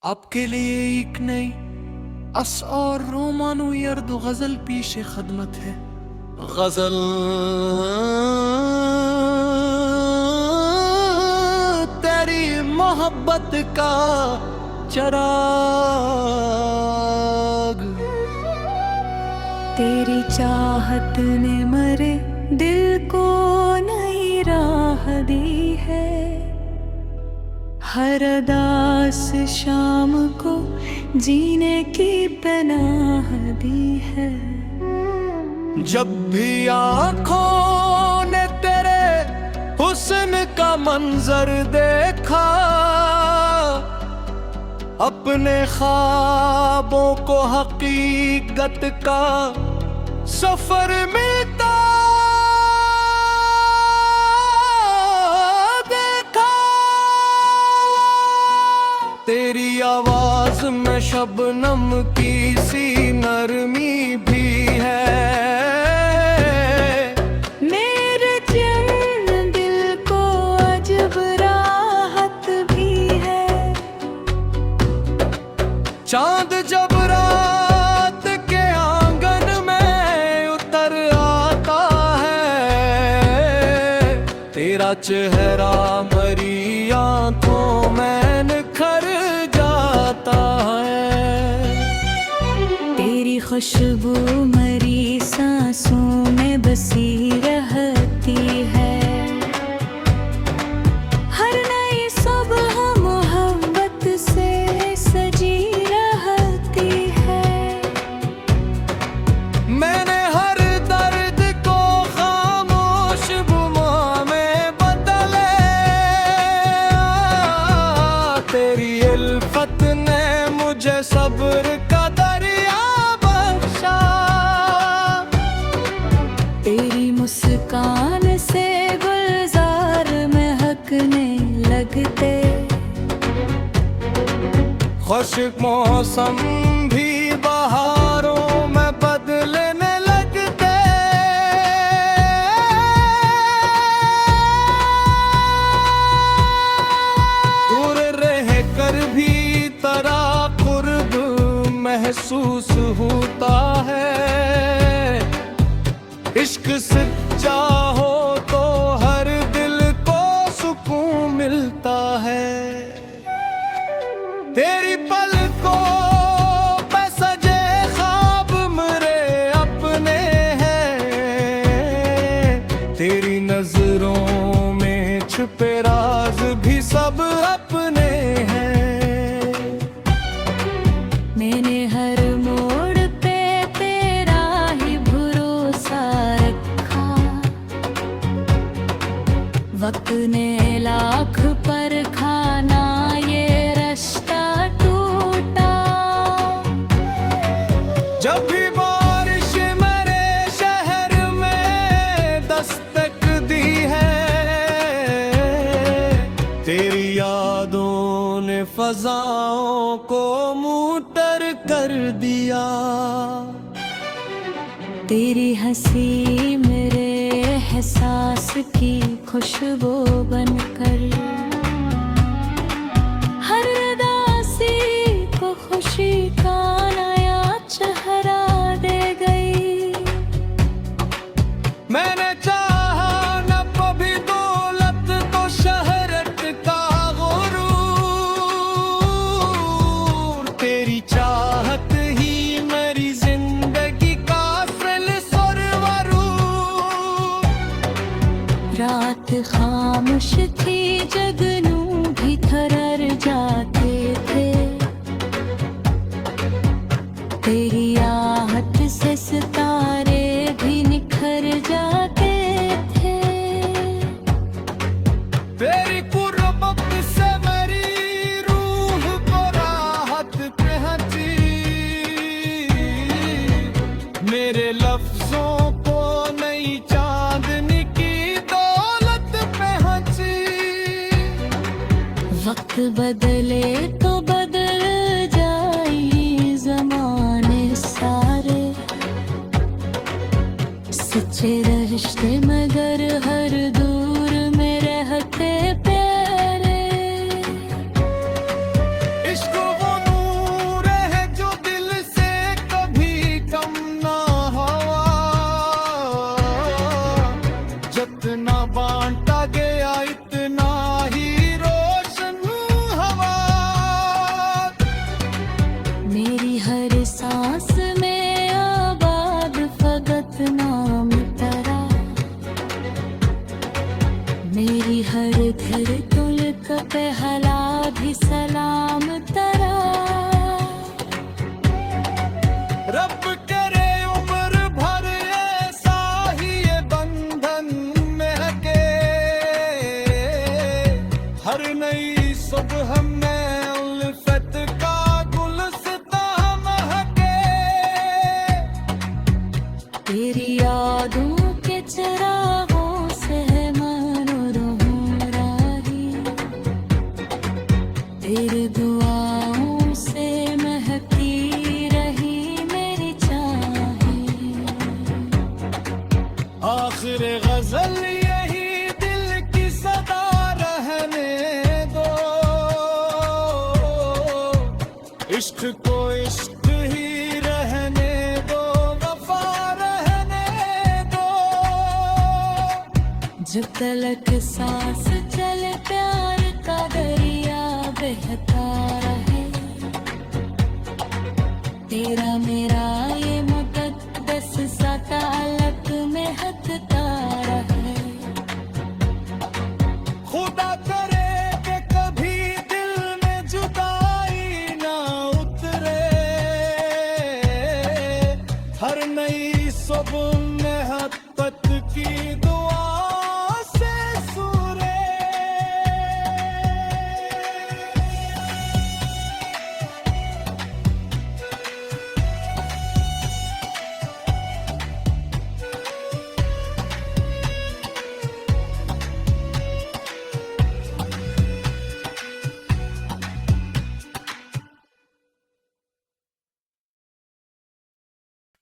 आपके लिए एक नई अस और रोमानो यर्द गजल पेश खदमत है। गजल तेरी मोहब्बत का चराग, तेरी चाहत ने मरे दिल को नई राह दी है। हर अदास शाम को जीने की पनाह दी है। जब भी आँखों ने तेरे हुस्न का मंजर देखा, अपने ख्वाबों को हकीकत का सफर मिलता देखा। तेरी आवाज में शबनम की सी नरमी भी है। मेरे चैन दिल को अजब राहत भी है। चांद जब रात के आंगन में उतर आता है, तेरा चेहरा मरी आंखों में निखर जाता है। तेरी खुशबू मरी सांसों में बसी रहती है। हर नई सुबह मोहब्बत से सजी रहती है। मैंने हर दर्द को खामोश बुमा में बदले, तेरी इल्फत ने मुझे सब्र का दरिया बख्शा। तेरी मुस्कान से गुलजार महकने लगते। खुशक मौसम भी बहारों में बदलने लगते। दूर रह कर भी तेरा कुर्ब महसूस होता है। इश्क सच्चा हो तो हर दिल को सुकून मिलता है। तेरी पलकों पे सजे ख्वाब मेरे अपने हैं। तेरी नजरों में छुपे राज भी सब अपने हैं। मैंने हर मोड़ पे तेरा ही भरोसा रखा। वक्त ने लाख पर खाना ये रिश्ता टूटा। जब भी बारिश मेरे शहर में दस्तक दी है, तेरी यादों ने फजाओं को मुअत्तर कर दिया। तेरी हंसी मेरे एहसास की खुशबू बनकर हर उदासी को खुशी का नया चेहरा दे गई। मैंने चाहा न कभी दौलत तो शहरत का गुरूर। तेरी चाहत ही मेरी जिंदगी का असल सरवरूर। रात खामोश थी, जगनू भी थरर जाते थे। तेरी आहट से सितारे भी निखर जाते थे। तेरी कुर्बत से मेरी रूह को राहत पहुंची। मेरे लफ्जों को नई चांदनी की दौलत पहुंची। वक्त बदले तो बदल जाई ज़माने सारे। सच्चे रिश्ते मगर हर दूर में रहते प्यारे। इश्क वो इश्क को इश्क ही रहने दो, वफा रहने दो। जब तलक सांस चले प्यार का दरिया बहता रहे, तेरा मेरा ये मुकद्दस सा ताल्लुक महकता रहे। खुदा करे कि कभी दिल में जुदाई ना उतरे, हर नई सुबह मोहब्बत की दुआ से सूरे।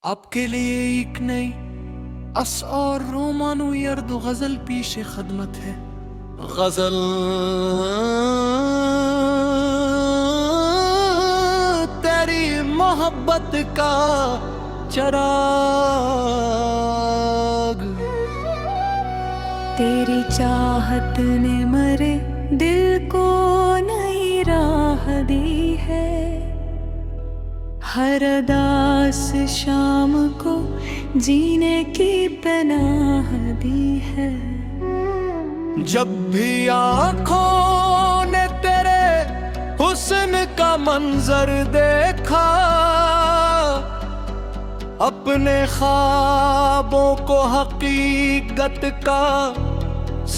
आपके लिए एक नई अस और रोमानो यर्द गजल पेश खदमत है। गजल तेरी मोहब्बत का चराग, तेरी चाहत ने मरे दिल को नई राह दी है, हर अदास शाम को जीने की पनाह दी है। जब भी आँखों ने तेरे हुस्न का मंजर देखा, अपने ख्वाबों को हकीकत का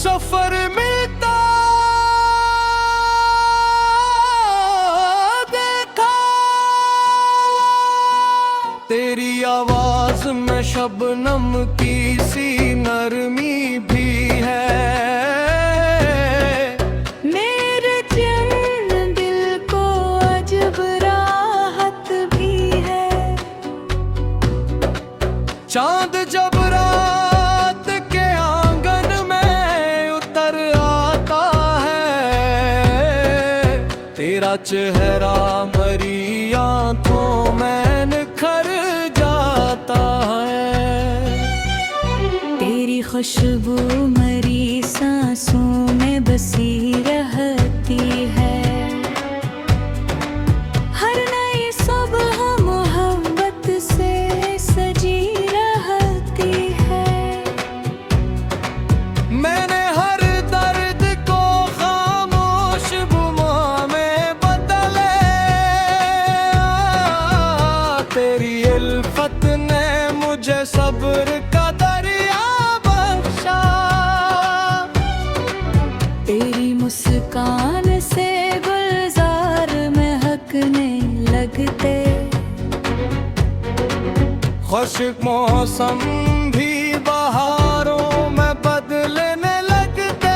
सफर मिलता देखा। तेरी आवाज में शबनम की सी नरमी भी है, मेरे चैन दिल को अजब राहत भी है। चांद जब रात के आंगन में उतर आता है, तेरा चेहरा मरी आंखों में निखर जाता है। तेरी खुशबू मरी सांसों में बसी रहती है, हर नई सुबह मोहब्बत से सजी रहती है। मैंने हर दर्द को खामोश गुमा में बदले, तेरी इल्फत ने मुझे सब्र का दरिया बख्शा। तेरी मुस्कान से गुलजार महकने लगते, खुशक मौसम भी बहारों में बदलने लगते।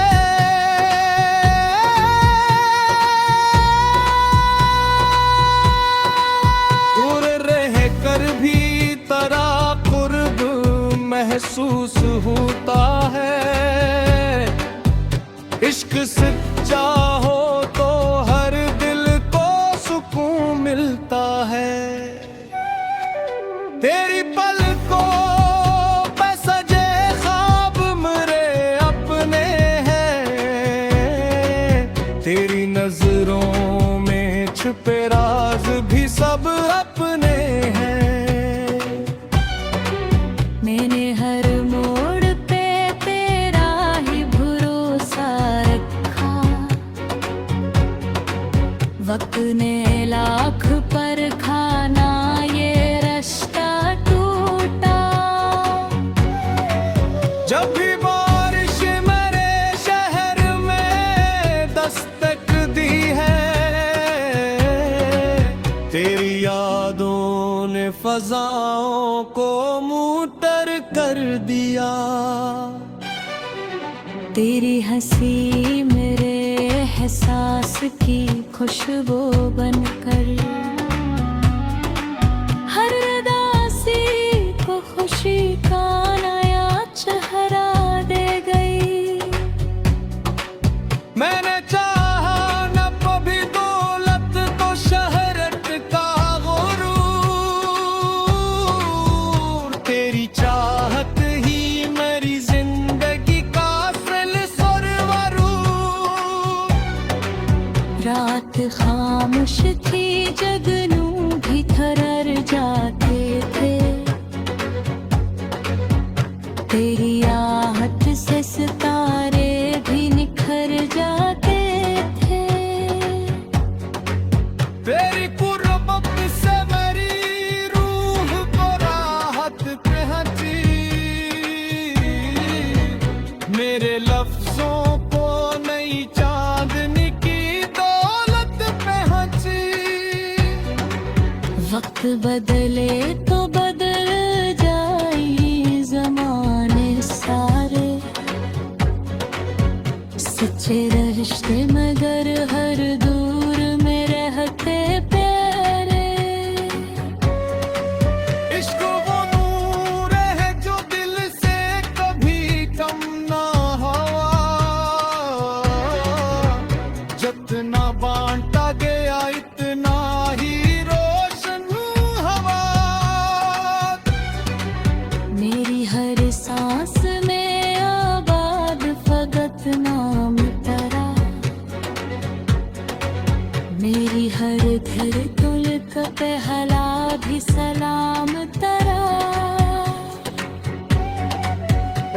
दूर रह कर भी तेरा कुर्ब महसूस होता है, इश्क सच्चा हो तो हर दिल को सुकून मिलता है। तेरी पलकों पे सजे ख्वाब मेरे अपने हैं, तेरी नजरों में छुपे राज भी सब अपने हैं। मैंने हर मोड़ पे तेरा ही भरोसा रखा, वक्त ने लाख पर खाना ये रिश्ता टूटा। जब भी बारिश मेरे शहर में दस्तक दी है, तेरी यादों ने फजाओं को मुअत्तर कर दिया। तेरी हंसी मेरे एहसास की खुशबू बनकर, हर उदासी को खुशी का नया चेहरा दे गई। मैंने चाहा न कभी दौलत तो शहरत का जगनू भी थरर जाते थे। तेरी आहट से सितारे भी निखर जाते थे। तेरी कुर्बत से मेरी रूह को राहत पहुंची, मेरे लफ्जों को नई चांदनी की दौलत पहुंची। वक्त बदले तो बदल जाई जमाने सारे, सच्चे रिश्ते मगर हर दूर में रहते प्यारे। इश्क वो नूर है जो दिल से कभी कम ना हुआ, जितना बांटा गया इतना ही रोशन हवा। मेरी हर सांस में आबाद फकत नाम तेरा, मेरी हर धड़कन का पहला भी सलाम तेरा।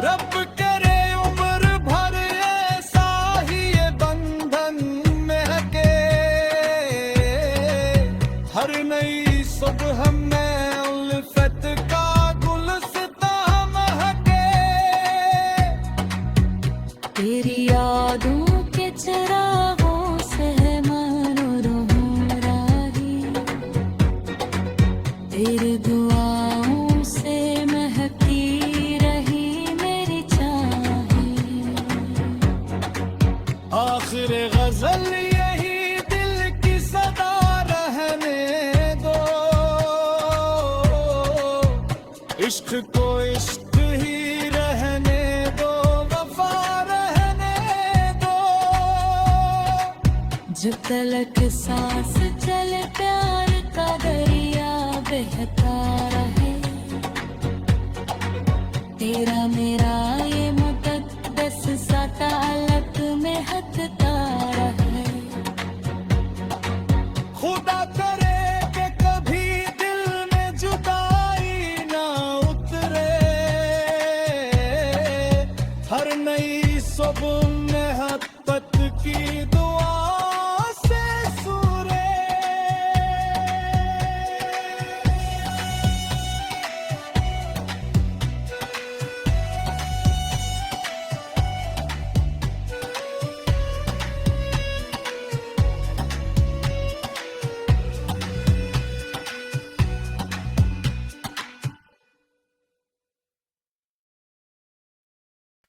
रब करे उम्र भर ऐसा ही ये बंधन महके, हर नई सुबह में उल्फत का गुलसितां महके। तेरी यादों के चिरागों से मानो रहूं राही, तेरी दुआओं से महकी रही मेरी चाही। आखिर गजल यही दिल की सदा रहने दो, इश्क को इश्क ही रहने दो, वफा रहने दो। जब तलक सांस चले प्यार का दरिया बहता रहे, तेरा मेरा ये मुकद्दस सा ताल्लुक में हटता रहे। खुदा करे कि कभी दिल में जुदाई ना उतरे, हर नई सुबह में हत्तत की दुआ से सूरे।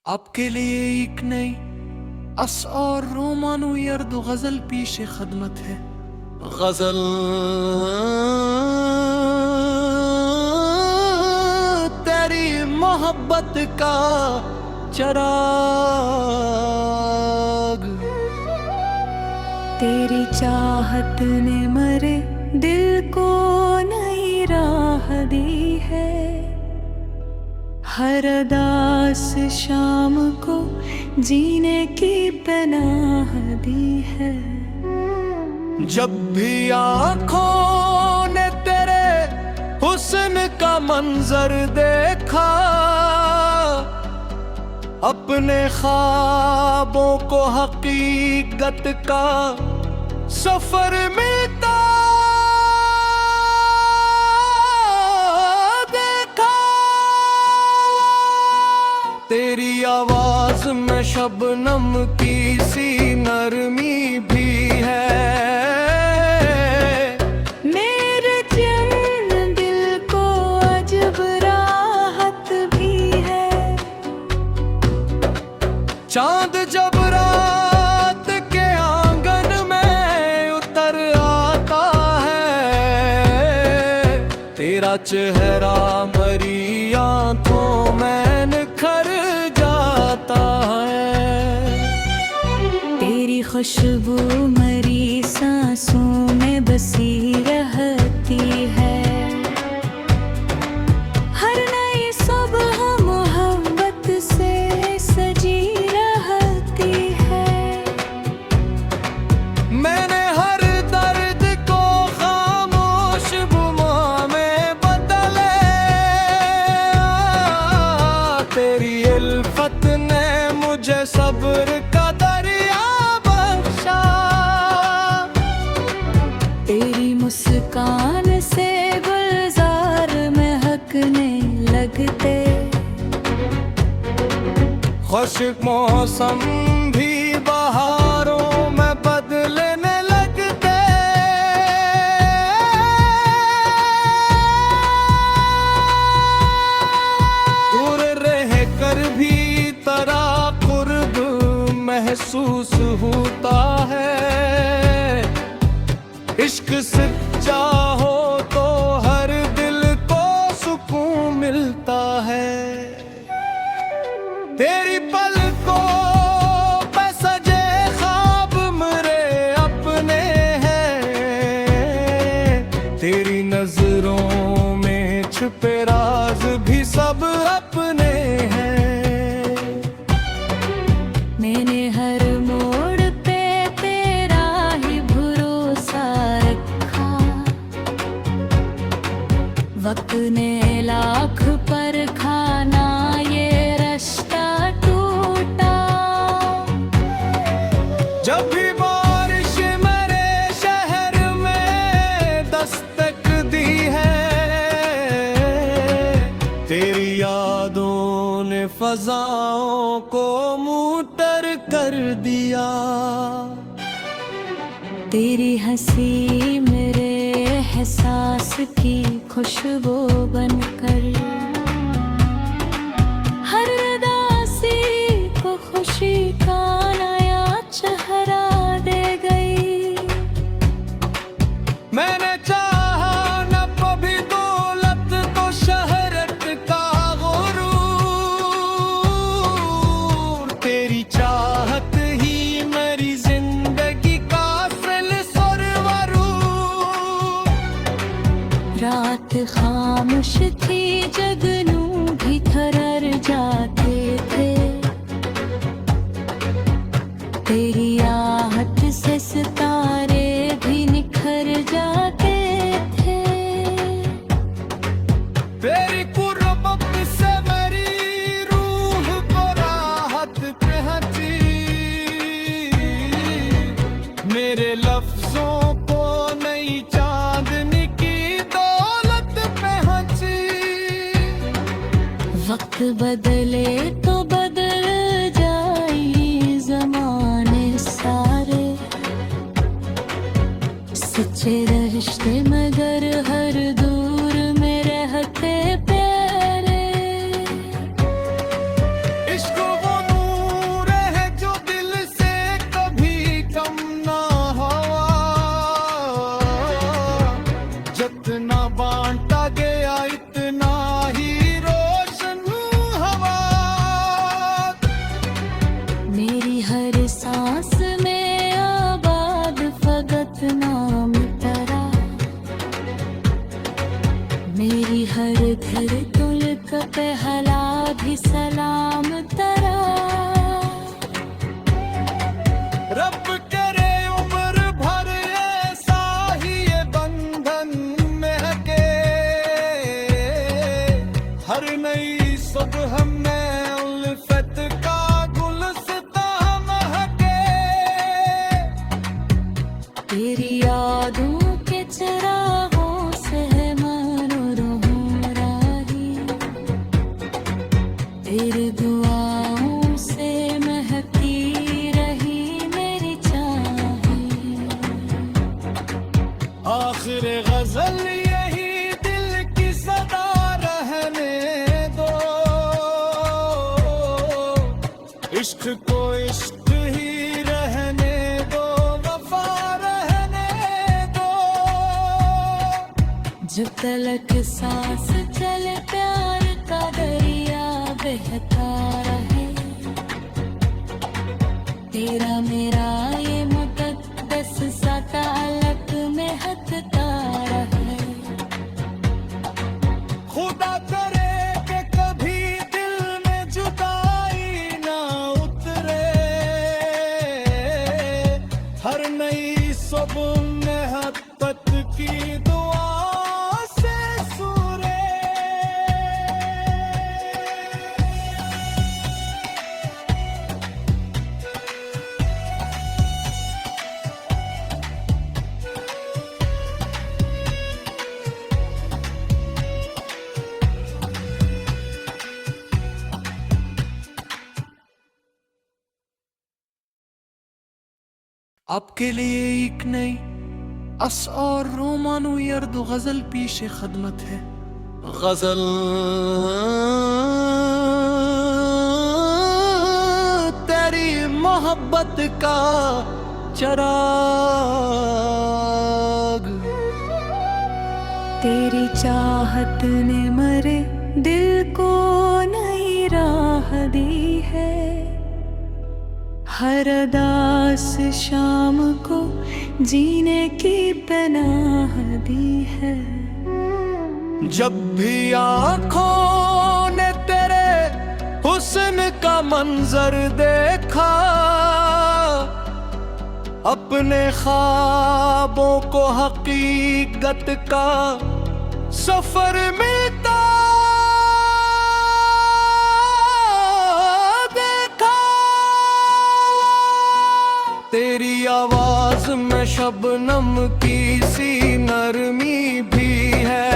आपके लिए एक नई असआर रोमानो यर्द गजल पेश खदमत है। गजल तेरी मोहब्बत का चराग, तेरी चाहत ने मरे दिल को नई राह दी है, हर दास शाम को जीने की पनाह दी है। जब भी आँखों ने तेरे हुस्न का मंजर देखा, अपने ख्वाबों को हकीकत का सफर मिलता देखा। तेरी आवाज में शबनम की सी नरमी भी है, मेरे चैन दिल को अजब राहत भी है। चांद जब रात के आंगन में उतर आता है, तेरा चेहरा मरी आंखों में निखर जाता है। तेरी खुशबू मरी सांसों में बसी रहती है, हर नई सुबह मोहब्बत से सजी रहती है। मैंने हर दर्द को मुस्कान से गुलजार महकने लगते। खुशक मौसम भी बहारों में बदलने लगते। दूर रह कर भी तेरा कुर्ब महसूस होता है। इश्क सच्चा हो तो हर दिल को सुकून मिलता है। तेरी पलकों पे सजे ख्वाब मेरे अपने हैं। तेरी नजरों में छुपे राज भी सब अपने हैं। मैंने हर मोड़ पे तेरा ही भरोसा रखा। वक्त ने लाख पर खाना ये रिश्ता टूटा। जब भी बारिश मेरे शहर में दस्तक दी है, तेरी यादों ने फजाओं को मुअत्तर कर दिया। तेरी हंसी मेरे एहसास की खुशबू बनकर हर उदासी को खुशी का नया चेहरा दे गई। मैंने चाहा न कभी दौलत तो शहरत का गुरूर। तेरी चाहत ही मेरी जिंदगी का असल सरवरूर। रात खामोश थी, जगनू भी थरर जाते थे। तेरी आहट से सितारे भी निखर जाते थे। तेरी कुर्बत से मेरी रूह को राहत पहुंची। मेरे लफ्जों को नई चांदनी की दौलत पहुंची। वक्त बदले तो बदल जाए जमाने सारे। सच्चे रिश्ते मगर हर दूर में रहते प्यारे। इश्क वो नूर है जो दिल से कभी कम ना हुआ। जितना बांटा गया इतना ही रोशन हवा। मेरी हर सांस में आबाद फकत नाम तेरा। मेरी हर धड़कन का पहला भी सलाम तेरा। रब करे उम्र भर ऐसा ही ये बंधन महके। हर नई सुबह में उल्फत का गुलस्तां महके। तेरी यादों के चिरागों से है मनोरम राही। तेरी दुआओं से महकती रही मेरी चाही। आखिर गजल यही दिल की सदा रहने दो। इश्क को इश्क ही रहने दो, वफा रहने दो। जब तलक सांस चले प्यार का दरिया बहता रहे। तेरा मेरा ये मुकद्दस सा ताल्लुक में हटता रहे। खुदा करे कि कभी दिल में जुदाई ना उतरे। हर नई सुबह में हक़्क़त की दुआ से सूरे। आपके लिए एक नई असआर रोमानो यर्द गजल पीशे खदमत है। गजल तेरी मोहब्बत का चराग, तेरी चाहत ने मरे दिल को नई राह दी है। हर अदास शाम को जीने की पनाह दी है। जब भी आँखों ने तेरे हुस्न का मंजर देखा, अपने ख्वाबों को हकीकत का सफर मिलता देखा। तेरी आवाज में शबनम की सी नरमी भी है।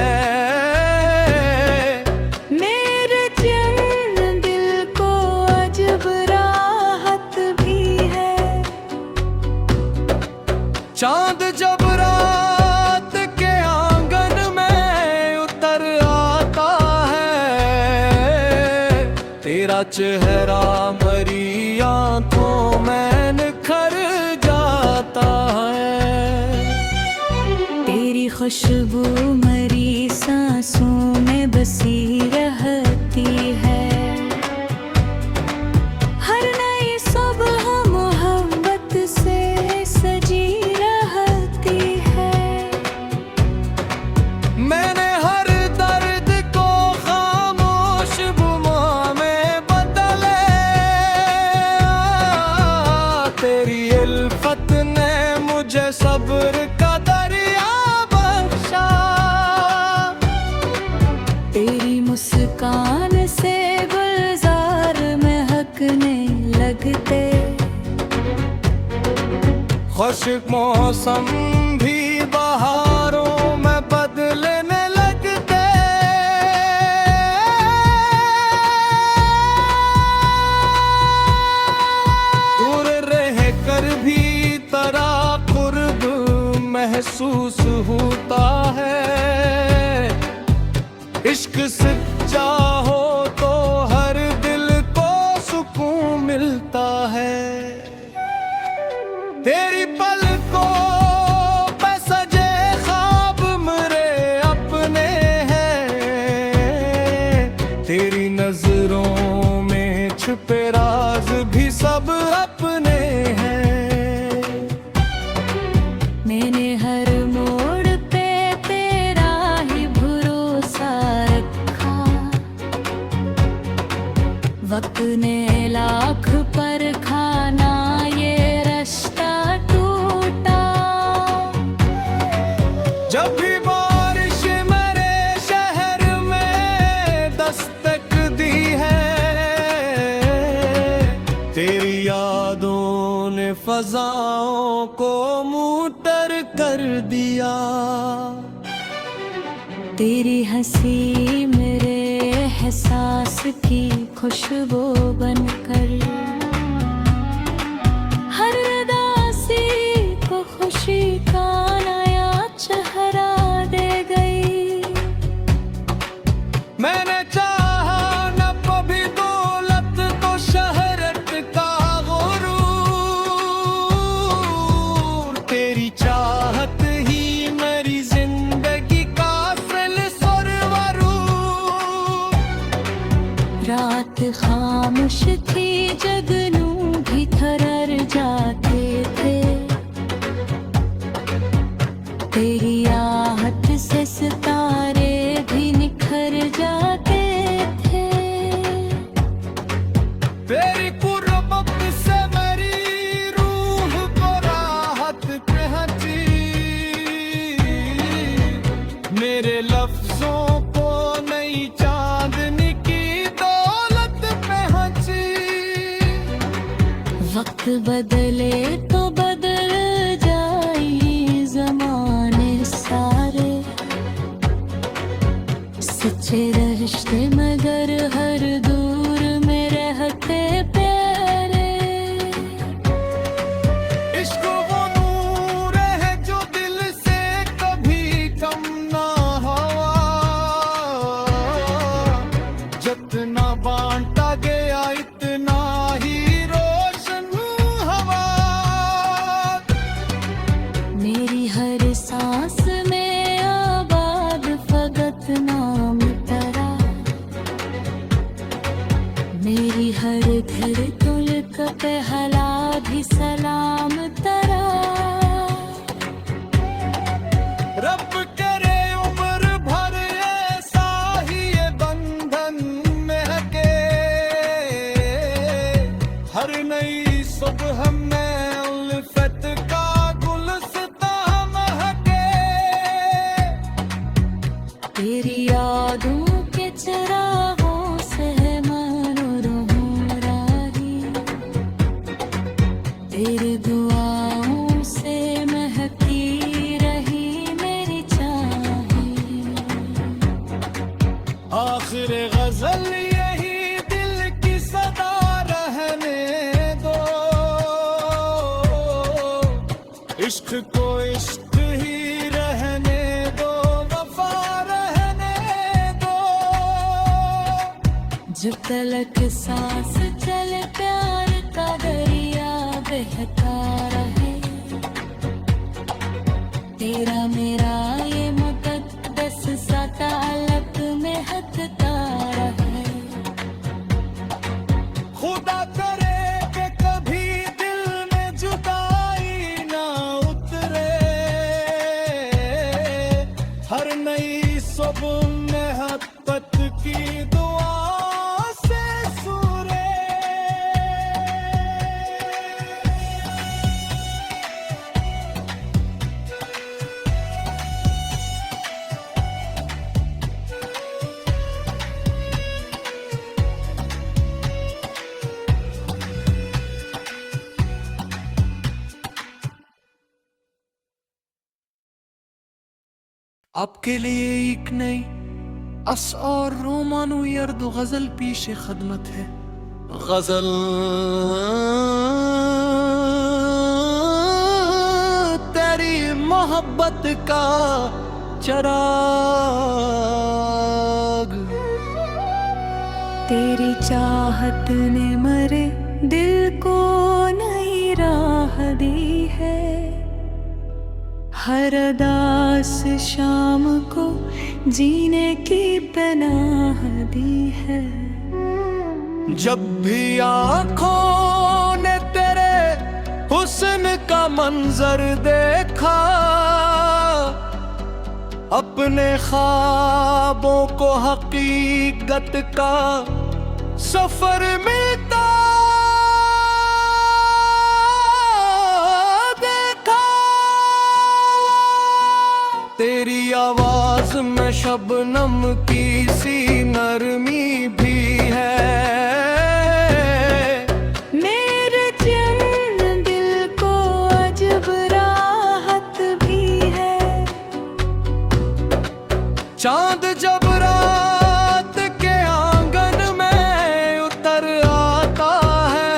मेरे चैन दिल को अजब राहत भी है। चांद जब रात के आंगन में उतर आता है, तेरा चेहरा मरी आंखों में निखर जाता है। तेरी खुशबू मरी सांसों में बसी रहती है। हर नई सुबह मोहब्बत से सजी रहती है। मैंने हर दर्द को खामोश बुमा में बदले, तेरी इल्फत ने मुझे सब्र का दरिया बख्शा। तेरी मुस्कान से गुलजार महकने लगते। खुशक मौसम भी बहारों में बदलने लगते। दूर रह कर भी तेरा कुर्ब महसूस होता है। इश्क सच्चा हो तो हर दिल को सुकून मिलता है। तेरी पलकों पे सजे ख्वाब मेरे अपने हैं। तेरी नजरों में छुपे राज भी सब अपने हैं। मैंने हर मोड़ पे तेरा ही भरोसा रखा। वक्त ने लाख पर खाना ये रिश्ता टूटा। जब भी बारिश मेरे शहर में दस्तक दी है, तेरी यादों ने फजाओं को मुअत्तर कर दिया। तेरी हंसी मेरे एहसास की खुशबू बनकर हर उदासी को खुशी का नया चेहरा दे गई। मैंने चाहा न कभी दौलत तो शहरत का गुरूर, तेरी चाहत ही मेरी जिंदगी का असल सरवरूर। रात खामोश थी, जगनू भी थरर जाते थे। तेरी आहट से सितारे भी निखर जाते थे। तेरी कुर्बत से मेरी रूह को राहत पहुंची। मेरे लफ्जों को नई चांदनी की दौलत पहुंची। वक्त बदले तो बदल जाई जमाने सारे। सच्चे रिश्ते मगर हर दूर में रहते प्यारे। इश्क वो तेरी यादों के चरागों से मनोरम राही, तेरी दुआओं से महकी रही मेरी चाही। आखिर गजल यही दिल की सदा रहने दो, इश्क को इश्क ही रहने दो, वफा रहने दो। जब तलक सांस चले प्यार का दरिया बहता रहे, तेरा मेरा ये मुकद्दस सा ताल्लुक महकता रहे। खुदा करे कि कभी दिल में जुदाई ना उतरे, हर नई सुबह मोहब्बत की दुआ से सूरे। आपके लिए एक नई अस और रोमानो यर्द गजल पेश खदमत है। गजल तेरी मोहब्बत का चराग, तेरी चाहत ने मरे दिल को नई राह दी है, हर अदास शाम को जीने की पनाह दी है। जब भी आँखों ने तेरे हुस्न का मंजर देखा, अपने ख्वाबों को हकीकत का सफर मिलता देखा। तेरी आवाज में शबनम की सी नरमी भी है, मेरे चैन दिल को अजब राहत भी है। चांद जब रात के आंगन में उतर आता है,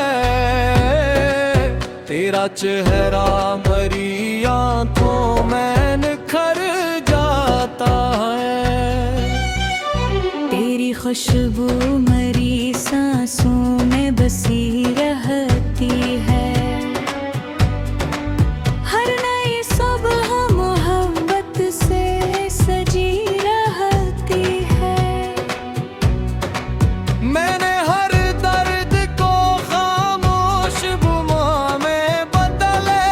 तेरा चेहरा मरी आंखों में निखर जाता है। तेरी खुशबू मरी सांसों में बसी रहती है, हर नई सुबह मोहब्बत से सजी रहती है। मैंने हर दर्द को खामोश बुमा में बदले,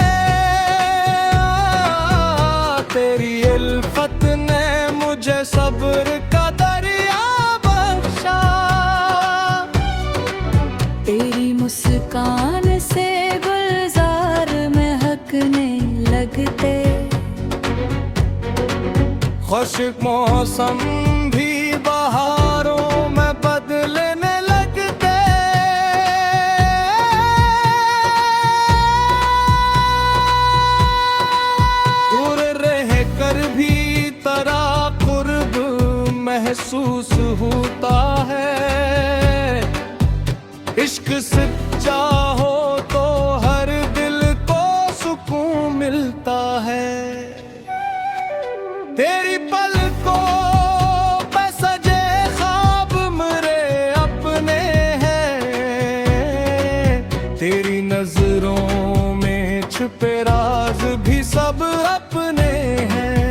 तेरी इल्फत ने मुझे सब्र का दरिया बख्शा। तेरी मुस्कान से गुलजार महकने लगते, खुशक मौसम भी बहारों में बदलने लगते। दूर रह कर भी तेरा कुर्ब महसूस होता है, इश्क सच्चा हो तो हर दिल को सुकून मिलता है। तेरी पलकों पे सजे ख्वाब मेरे अपने हैं, तेरी नजरों में छुपे राज भी सब अपने हैं।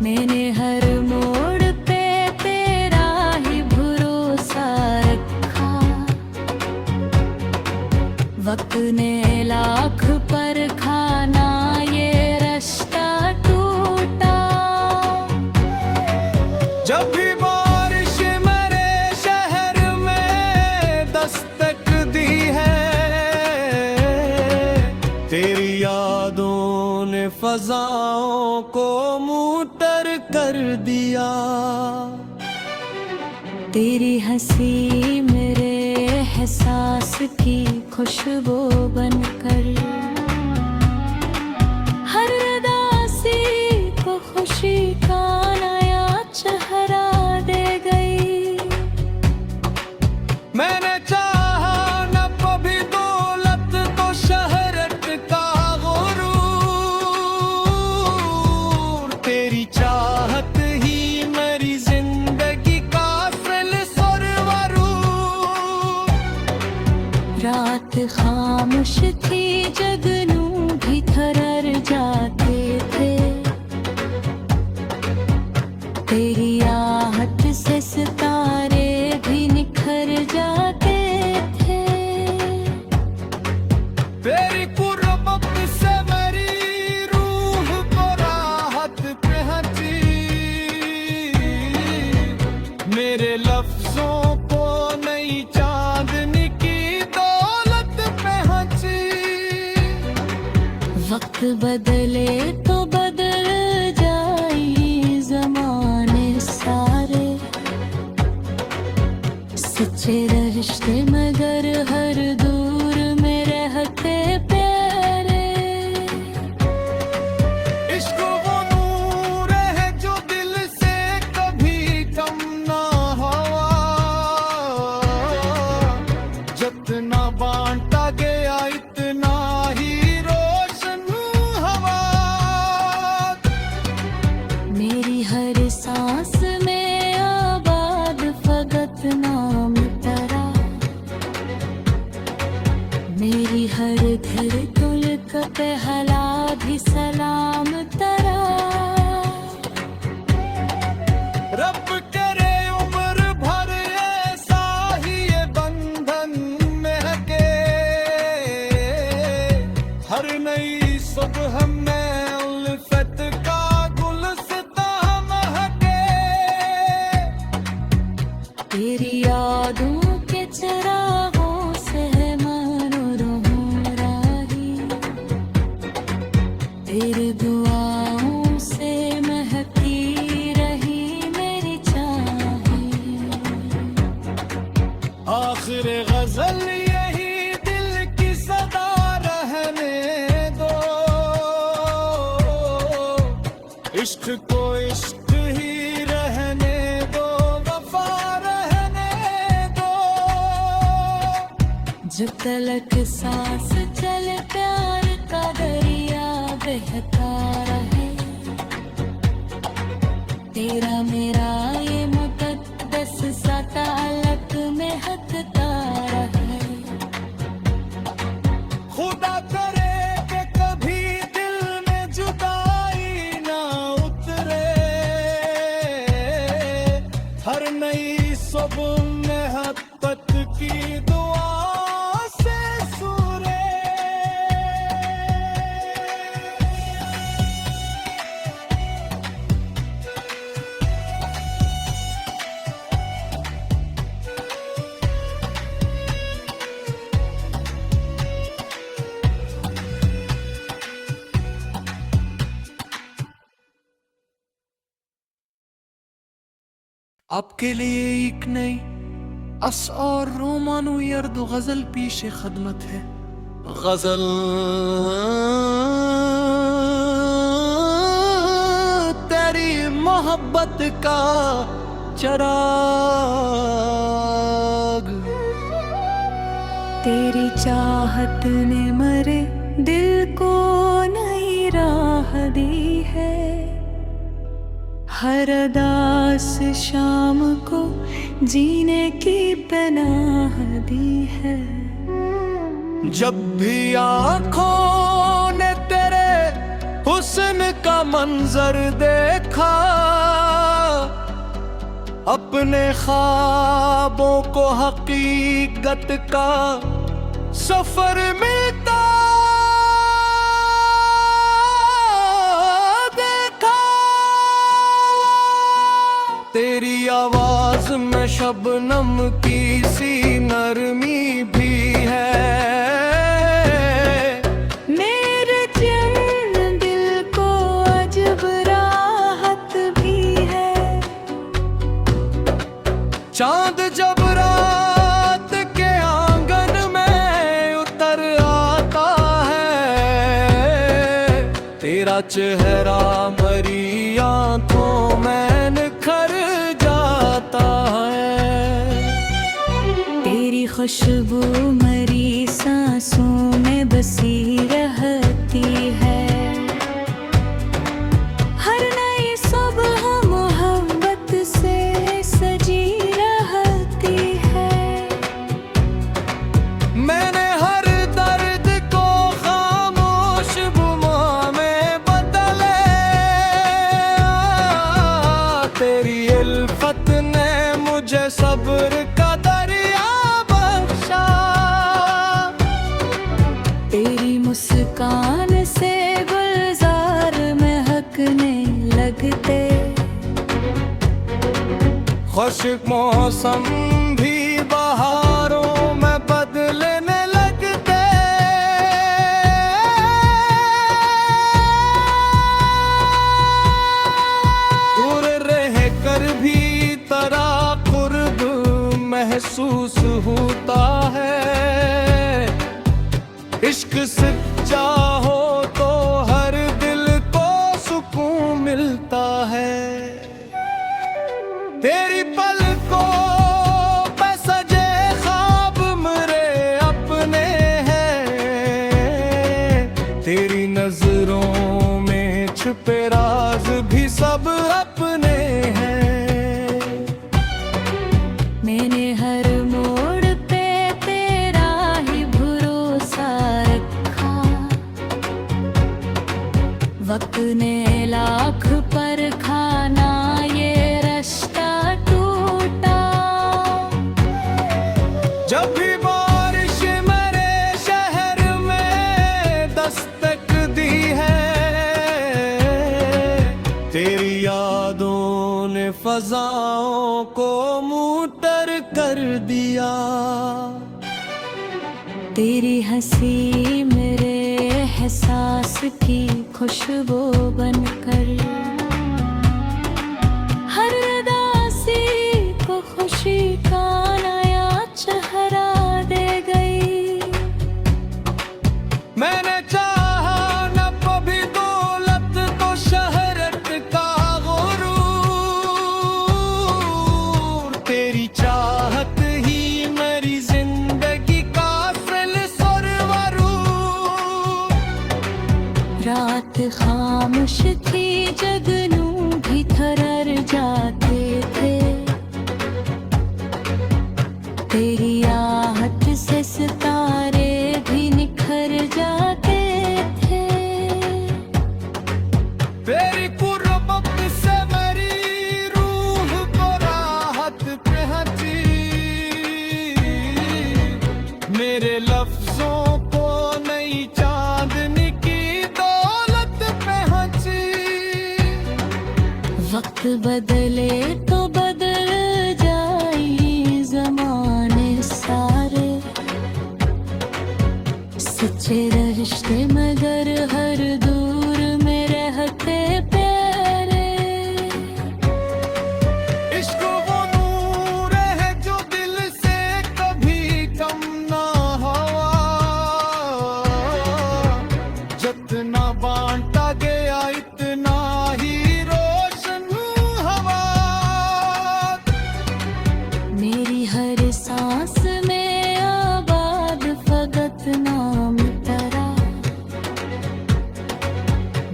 मैंने हर मोड़ पे तेरा ही भरोसा रखा, वक्त ने लाख पर खाना ये रिश्ता टूटा। जब भी बारिश मेरे शहर में दस्तक दी है, तेरी यादों ने फजाओं को मुँह तर कर दिया। तेरी हंसी मेरे एहसास की खुशबू बनकर हर उदासी को खुशी का नया चेहरा दे गई। मैंने चाहा न कभी दौलत तो शहरत का गुरूर, तेरी चाहत ही मेरी जिंदगी का असल सरवरूर। रात खामोश थी, जगनू भी थरर जाते थे। तेरी आहट से सितारे भी निखर जाते थे। तेरी कुर्बत से मेरी रूह को राहत पहुंची, मेरे लफ्जों को नई चांदनी की दौलत पहुंची। वक्त बदले तो बदल जाई जमाने सारे, सच्चे रिश्ते मगर हर दूर में रहते प्यारे। इश्क वो नूर है जो दिल से कभी कम ना हुआ, जितना बांटा गया इतना ही रोशन हवा। मेरी हर सांस में आबाद फगत नाम तेरा, मेरी हर धड़कन का पहला भी सलाम तेरा। रब करे उम्र भर ऐसा ही ये बंधन महके, हर नई सुबह में उल्फत का गुलसिता महके। तेरी यादों के चिरागों से मनोरम राही, तेरी दुआओं से महकी रही मेरी चाही। आखिर गजल यही दिल की सदा रहने दो, इश्क को इश्क ही रहने दो, वफा रहने दो। जब तलक सांस चले प्यार का दरिया बहता रहे, तेरा मेरा ये मुकद्दस सा ताल्लुक में हटता रहे। खुदा करे कि कभी दिल में जुदाई ना उतरे, हर नई सुबह मोहब्बत की दुआ से सूरे। आपके लिए एक नई अस और रोमानो यर्द गजल पेश खदमत है। गजल तेरी मोहब्बत का चराग, तेरी चाहत ने मरे दिल को नई राह दी है। हर अदास शाम को जीने की पनाह दी है। जब भी आँखों ने तेरे हुस्न का मंजर देखा, अपने ख्वाबों को हकीकत का सफर मिलता देखा। तेरी आवाज में शबनम की सी नरमी भी है। मेरे चैन दिल को अजब राहत भी तेरा चेहरा मरी आंखों में निखर जाता है। तेरी खुशबू मरी सांसों में बसी रहती है। हर नई सुबह मोहब्बत से सजी रहती है। मैंने हर दर्द को खामोश गुमा में बदले, तेरी इल्फत ने मुझे सब्र का दरिया बख्शा। तेरी मुस्कान से गुलजार महकने लगते। खुशक मौसम भी बहारों में बदलने लगते। दूर रह कर भी तेरा कुर्ब महसूस होता है। इश्क सच्चा हो तो हर दिल को सुकून मिलता है। तेरी पलकों पे सजे ख्वाब मेरे अपने हैं। तेरी नजरों में छुपे राज भी सब अपने हैं। मैंने हर मोड़ पे तेरा ही भरोसा रखा। वक्त ने लाख पर खाना ये रिश्ता टूटा। जब भी बारिश मेरे शहर में दस्तक दी है, तेरी यादों ने फजाओं को मुअत्तर कर दिया। तेरी हंसी मेरे एहसास की खुशबू बनकर हर उदासी को खुशी का नया चेहरा दे गई। मैंने चाहा न कभी दौलत तो शहरत का गुरूर। तेरी चाहत ही मेरी जिंदगी का सिलसिला। रात खामोश थी, जगनू भी थरर जाते थे। तेरी आहट से सितारे भी निखर जाते थे। तेरी कुर्बत से मेरी रूह को राहत पहुंची। मेरे लफ्जों को नई चांदनी की दौलत पहुंची। वक्त बदले तो बदल जाई ज़माने सारे। सच्चे रिश्ते मगर हर दूर में रहते प्यारे। इश्क वो नूर है जो दिल से कभी कम ना हुआ। जितना बांटा गया इतना ही रोशन हवा। मेरी हर सांस में आबाद फकत नाम तेरा।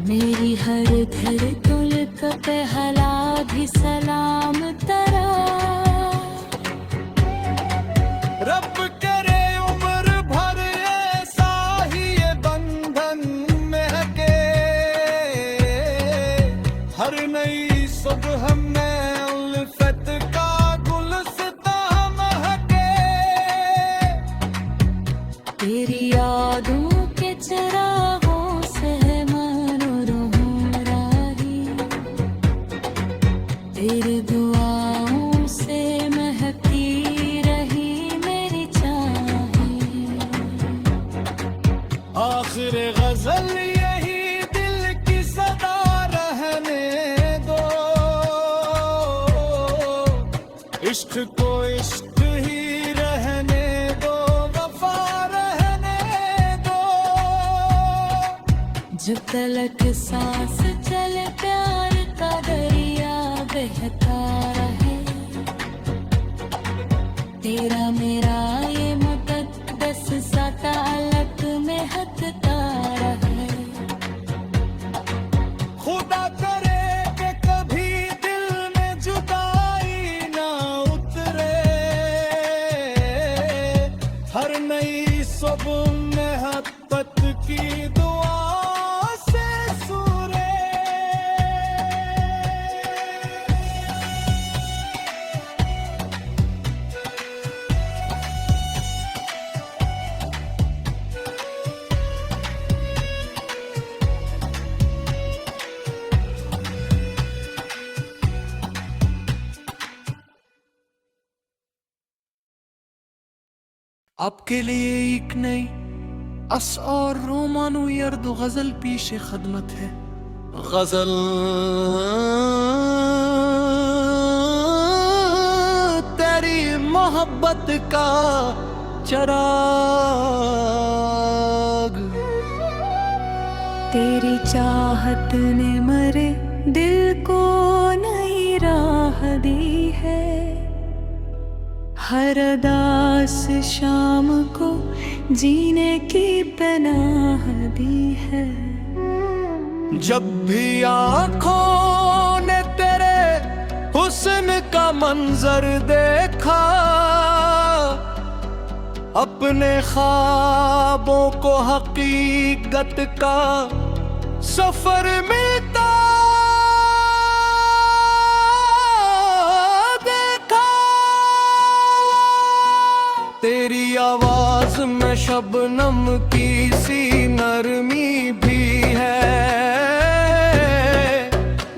मेरी हर धड़कन का पहला भी सलाम तेरा। रब करे उम्र भर ऐसा ही ये बंधन महके। हर नई सुबह में उल्फत का गुलसिता महके। तेरी यादों के चिरागों से मनोरम राही। तेरी दुआओं से महकती रही मेरी चाही। आखिर गजल यही दिल की सदा रहने दो। इश्क को इश्क ही रहने दो, वफा रहने दो। जब तलक सांस चले प्यार का दरिया बहता रहे। तेरा मेरा ये मुकद्दस सा ताल्लुक में हटता रहे। खुदा करे कि कभी दिल में जुदाई ना उतरे, हर नई सुबह में हत्तत की दुआ से सूरे। आपके लिए एक नई अस और रोमानो यर्द गजल पेश खदमत है। गजल तेरी मोहब्बत का चराग, तेरी चाहत ने मरे दिल को नई राह दी है। हर दास शाम को जीने की पनाह दी है। जब भी आँखों ने तेरे हुस्न का मंजर देखा, अपने ख्वाबों को हकीकत का सफर मिलता देखा। तेरी आवाज में शबनम की सी नरमी भी है।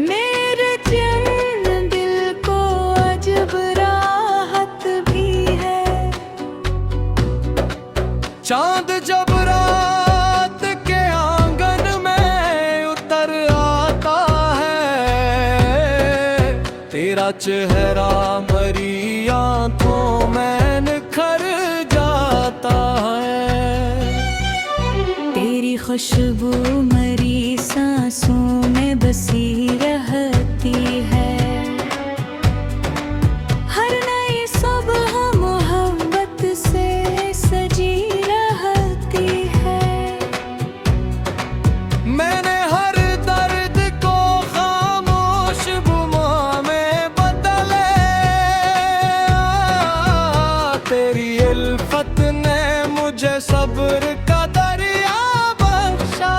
मेरे चैन दिल को अजब राहत भी है। चांद जब रात के आंगन में उतर आता है, तेरा चेहरा मरी आंखों में निखर जाता है। तेरी खुशबू मरी सांसों में बसी रहती है। हर नई सुबह मोहब्बत से सजी रहती है। मैंने हर दर्द को खामोश गुमा में बदले, तेरी इल्फत ने मुझे सब्र का दरिया बख्शा।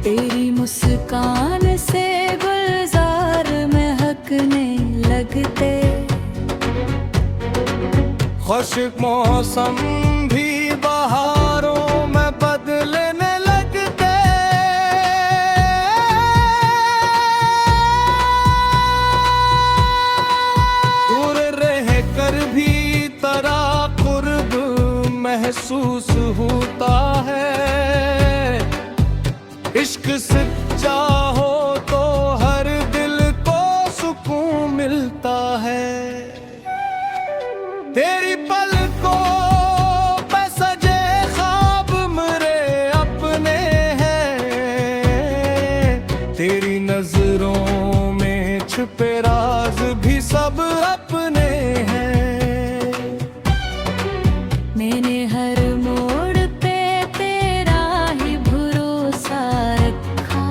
तेरी मुस्कान से गुलजार महकने लगते। खुश्क मौसम भी बहारों में बदलने लगते। दूर रह कर भी तेरा कुर्ब महसूस होता है। इश्क सच्चा हो तो हर दिल को सुकून मिलता है। तेरी पलकों पे सजे ख्वाब मेरे अपने हैं। तेरी नजरों में छुपे राज भी सब अपने हैं। मैंने हर मोड़ पे तेरा ही भरोसा रखा।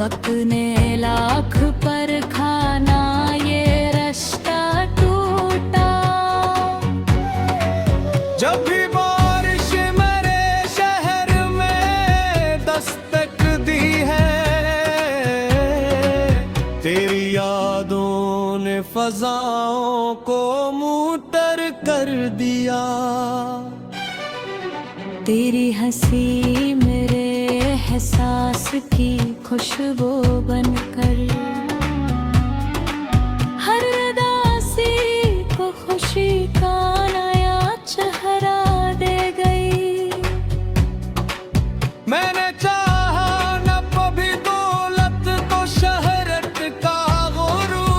वक्त ने लाख पर खाना ये रिश्ता टूटा। जब भी बारिश मेरे शहर में दस्तक दी है, तेरी यादों ने फजाओं को मुअत्तर कर दिया। तेरी हंसी मेरे एहसास की खुशबू बनकर हर उदासी को खुशी का नया चेहरा दे गई। मैंने चाहा न कभी दौलत तो शहरत का गुरूर,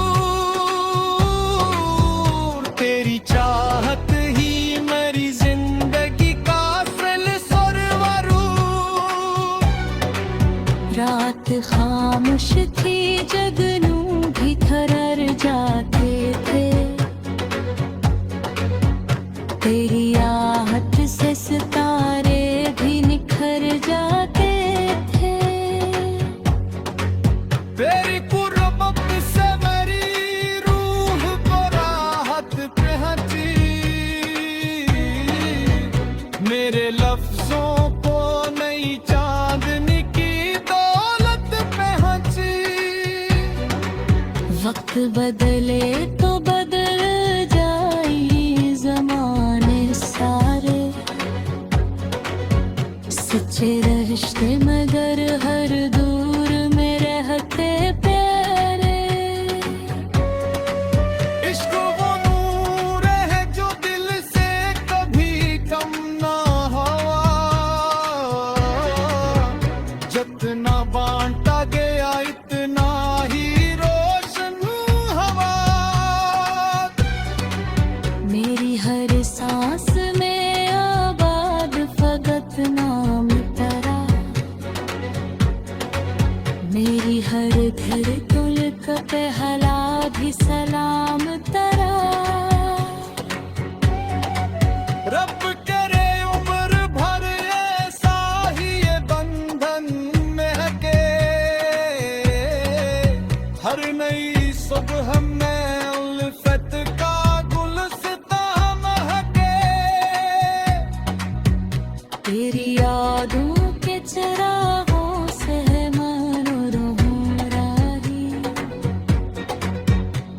तेरी चाहत ही मेरी जिंदगी का सिलसिला रात खामोश थी, जगनू भी थरर जाते थे। तेरी आहट से सितारे भी निखर जाते थे। तेरी कुर्बत से मेरी रूह को राहत पहुंची, मेरे लफ्जों को नई चांदनी की दौलत पहुंची। वक्त बदले तो बदल जाए ज़माने सारे, सच्चे रिश्ते मगर हर दूर में रहते प्यारे। इश्क वो नूर है जो दिल से कभी कम ना हुआ, जितना बांटा गया इतना ही रोशन हवा। मेरी हर सांस में आबाद फकत नाम तेरा, मेरी हर धड़कन का पहला भी सलाम तेरा। रब करे उम्र भर ऐसा ही ये बंधन महके, हर नई सुबह में उल्फत का गुलसिता महके। तेरी यादों के चिरागों से मनोरम राही,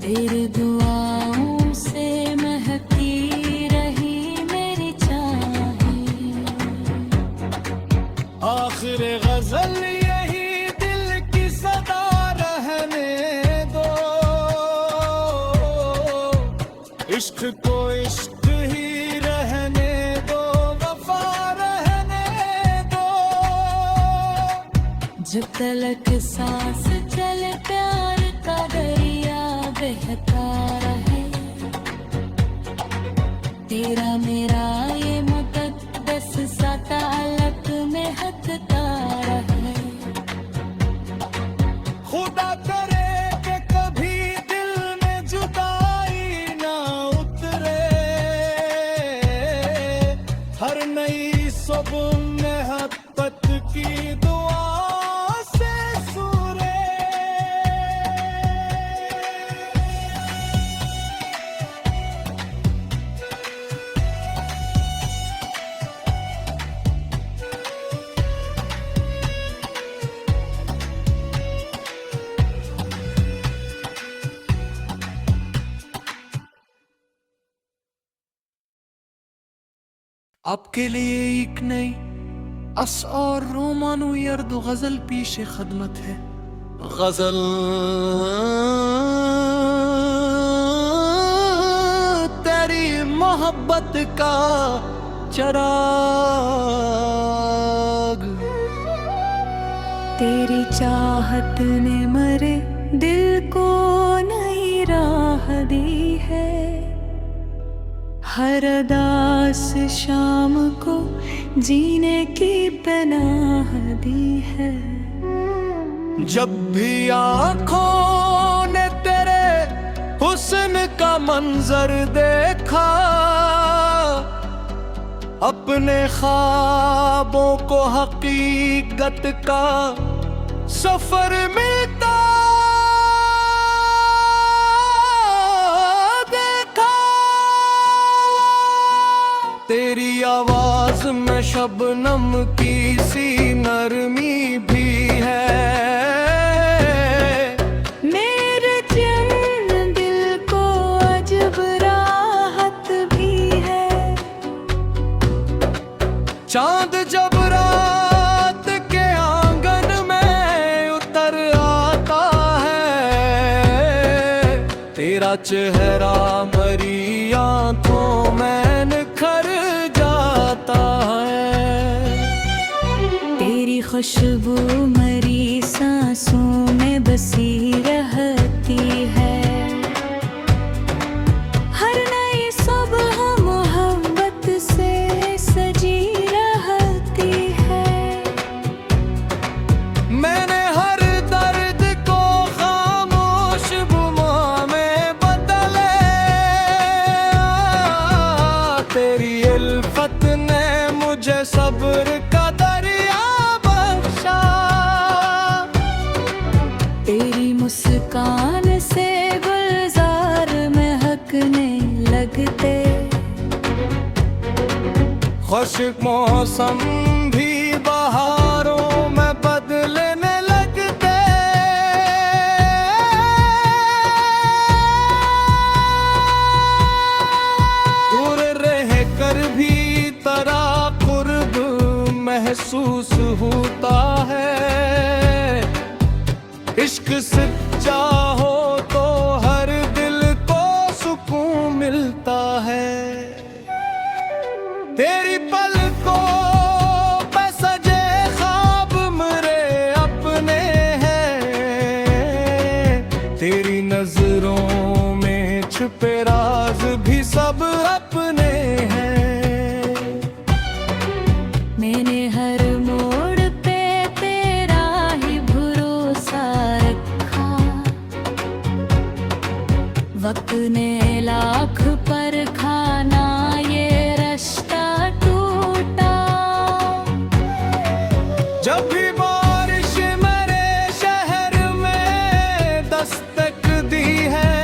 तेरी दुआओं से महकती रही मेरी चाही। आखिर गजल यही दिल की सदा रहने दो, इश्क को इश्क ही रहने दो, वफा रहने दो। जब तलक सांस चले प्यार का दरिया बहता रहे, तेरा मेरा ये मुकद्दस सा ताल्लुक में हटता रहे। खुदा करे कि कभी दिल में जुदाई ना उतरे, हर नई सुबह मोहब्बत की दुआ से सूरे। आपके लिए एक नई अस और रोमानो यर्द गजल पेश खदमत है। गजल तेरी मोहब्बत का चराग, तेरी चाहत ने मरे दिल को नई राह दी है, हर अदास शाम को जीने की पनाह दी है। जब भी आँखों ने तेरे हुस्न का मंजर देखा, अपने ख्वाबों को हकीकत का सफर मिलता देखा। तेरी आवाज में शबनम की सी नरमी भी है, मेरे चैन दिल को अजब राहत भी है। चांद जब रात के आंगन में उतर आता है, तेरा चेहरा मरी आंखों में निखर जाता है। तेरी खुशबू मरी सांसों में बसी रहती है, हर नई सुबह मोहब्बत से सजी रहती है। मैंने हर दर्द को खामोश बुमा में बदले, तेरी इल्फत ने मुझे सब्र का दरिया बख्शा। तेरी मुस्कान से गुलजार महकने लगते, खुशक मौसम भी बहारों में बदलने लगते। दूर रह कर भी तेरा कुर्ब महसूस होता है। इश्क सच्चा हो तो हर दिल को सुकून मिलता है। तेरी पलकों पे सजे ख्वाब मेरे अपने हैं, तेरी नजरों में छुपे राज भी सब अपने हैं। मैंने हर मोड़ पे तेरा ही भरोसा रखा, वक्त ने लाख पर खाना ये रिश्ता टूटा। जब भी बारिश मेरे शहर में दस्तक दी है,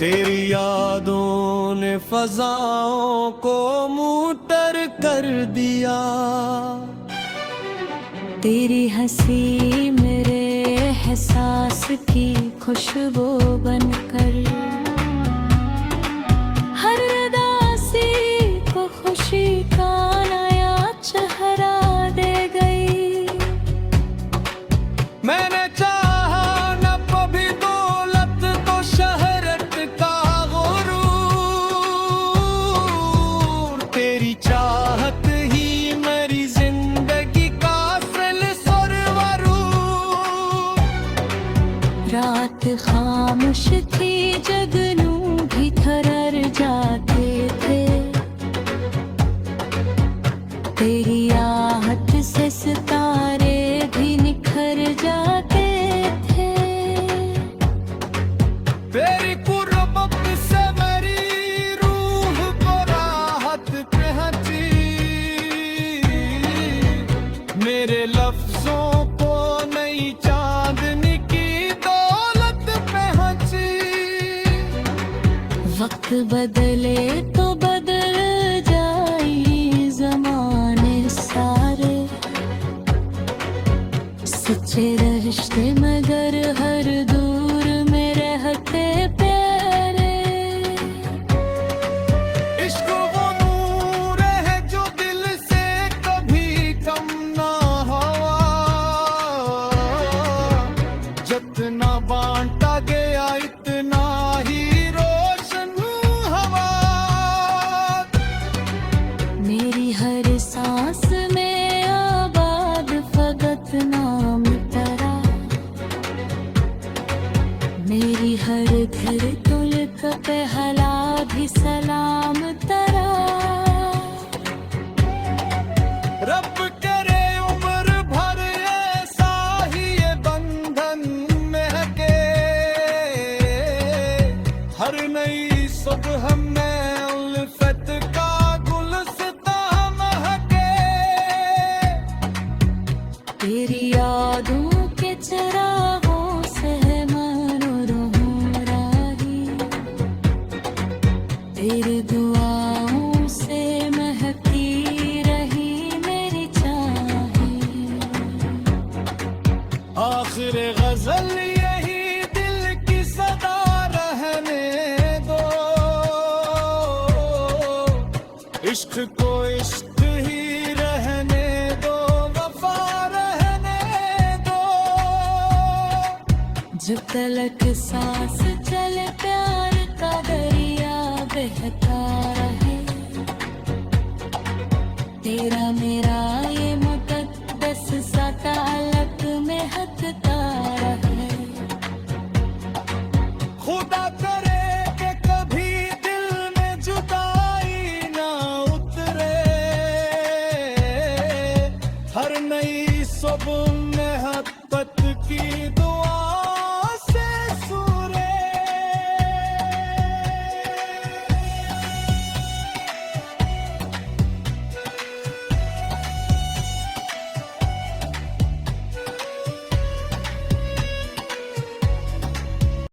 तेरी यादों ने फजाओं को मुअत्तर कर दिया। तेरी हंसी मेरे एहसास की खुशबू बनकर हर उदासी को खुशी का नया चेहरा दे गई। मैंने चाहा न कभी दौलत तो शहरत का गुरूर, तेरी चाहत ही मेरी जिंदगी का असल सरवरूर। रात खामोश थी, जगनू भी थरर जाते थे, तेरी आहट से सितारे भी निखर जाते थे। तेरी कुर्बत से मेरी रूह को राहत पहुंची, मेरे लफ्जों को नई चांदनी की दौलत पहुंची। वक्त बदले तो बदल जाई ज़माने सारे, सच्चे रिश्ते मगर हर दूर में रहते प्यारे। इश्क वो नूर है जो दिल से कभी कम ना हुआ, जितना बांटा गया इतना ही रोशन हवा। मेरी हर सांस में आबाद फकत नाम तेरा, मेरी हर धड़कन पे हला भी सलाम तेरा। रब करे उम्र भर ऐसा ही ये बंधन महके, हर नई सुबह में उल्फत का गुलसिता महके। तेरी यादों के चिरागों से मनोरम राही, तेरी दुआओं से महकती रही मेरी चाही। आखिर गजल यही दिल की सदा रहने दो, इश्क को इश्क ही रहने दो, वफा रहने दो। जब तलक सांस चले प्यार का दरिया बहता रहे, तेरा मेरा ये मुकद्दस सा ताल्लुक में हटता रहे। खुदा करे कि कभी दिल में जुदाई ना उतरे, हर नई सब मोहब्बत की दुआ